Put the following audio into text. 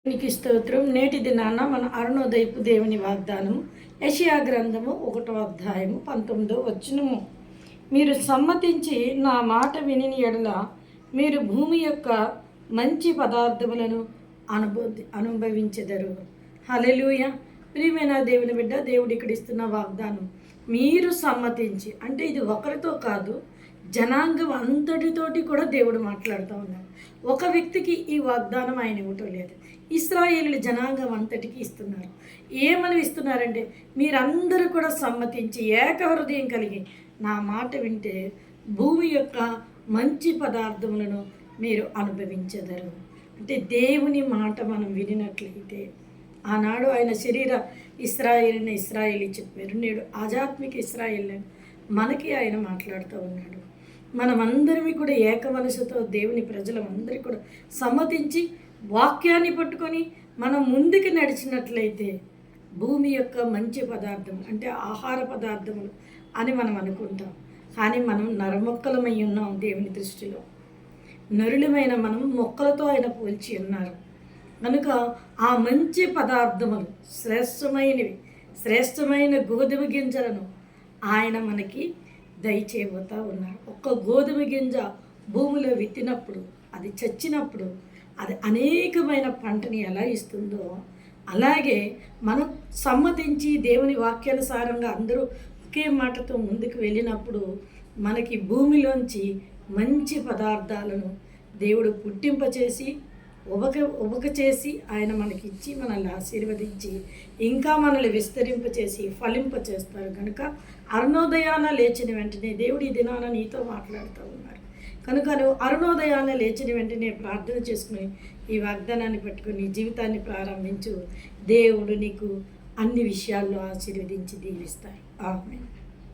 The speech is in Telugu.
దేవునికి స్తోత్రం. నేటి దినాన మన అరుణోదయపు దేవుని వాగ్దానము యెషయా గ్రంథము 1వ అధ్యాయము 19వ వచనము. మీరు సమ్మతించి నా మాట విని ఎడల మీరు భూమి యొక్క మంచి పదార్థములను అనుభవించెదరు. హల్లెలూయా. ప్రియమైన దేవుని బిడ్డ, దేవుడు ఇక్కడ ఇస్తున్న వాగ్దానం మీరు సమ్మతించి, అంటే ఇది ఒకరితో కాదు, జనాంగం అంతటితోటి కూడా దేవుడు మాట్లాడుతూ ఉన్నారు. ఒక వ్యక్తికి ఈ వాగ్దానం ఆయన ఇవ్వటం లేదు, ఇశ్రాయేలు జనాంగం అంతటికి ఇస్తున్నారు. ఏమని ఇస్తున్నారంటే మీరందరూ కూడా సమ్మతించి ఏకహృదయం కలిగి నా మాట వింటే భూమి యొక్క మంచి పదార్థములను మీరు అనుభవించెదరు. అంటే దేవుని మాట మనం వినినట్లయితే, ఆనాడు ఆయన శరీర ఇస్రాయేలీ చెప్పారు, నేడు ఆధ్యాత్మిక ఇస్రాయేల్ మనకి ఆయన మాట్లాడుతూ ఉన్నాడు. మనమందరినీ కూడా ఏక మనసుతో దేవుని ప్రజలందరికీ కూడా సమ్మతించి వాక్యాన్ని పట్టుకొని మనం ముందుకు నడిచినట్లయితే భూమి యొక్క మంచి పదార్థం అంటే ఆహార పదార్థములు అని మనం అనుకుంటాం. కానీ మనం నరమొక్కలమై ఉన్నాం. దేవుని దృష్టిలో నరులమైన మనం మొక్కలతో ఆయన పోల్చి ఉన్నారు. కనుక ఆ మంచి పదార్థములు శ్రేష్టమైన గోధుమ గింజలను ఆయన మనకి దయచేయబోతూ ఉన్నారు. ఒక్క గోధుమ గింజ భూమిలో విత్తినప్పుడు, అది చచ్చినప్పుడు అది అనేకమైన పంటని ఎలా ఇస్తుందో, అలాగే మనం సమ్మతించి దేవుని వాక్యానుసారంగా అందరూ ఒకే మాటతో ముందుకు వెళ్ళినప్పుడు మనకి భూమిలోంచి మంచి పదార్థాలను దేవుడు పుట్టింపచేసి ఉబక చేసి ఆయన మనకిచ్చి మనల్ని ఆశీర్వదించి ఇంకా మనల్ని విస్తరింపచేసి ఫలింపచేస్తారు. కనుక అరుణోదయాన లేచిన వెంటనే దేవుడు ఈ దినాన నీతో మాట్లాడుతూ ఉన్నారు. కనుక నువ్వు అరుణోదయాన లేచిన వెంటనే ప్రార్థన చేసుకుని ఈ వాగ్దానాన్ని పెట్టుకుని నీ జీవితాన్ని ప్రారంభించు. దేవుడు నీకు అన్ని విషయాల్లో ఆశీర్వదించి దీవిస్తాడు. ఆమేన్.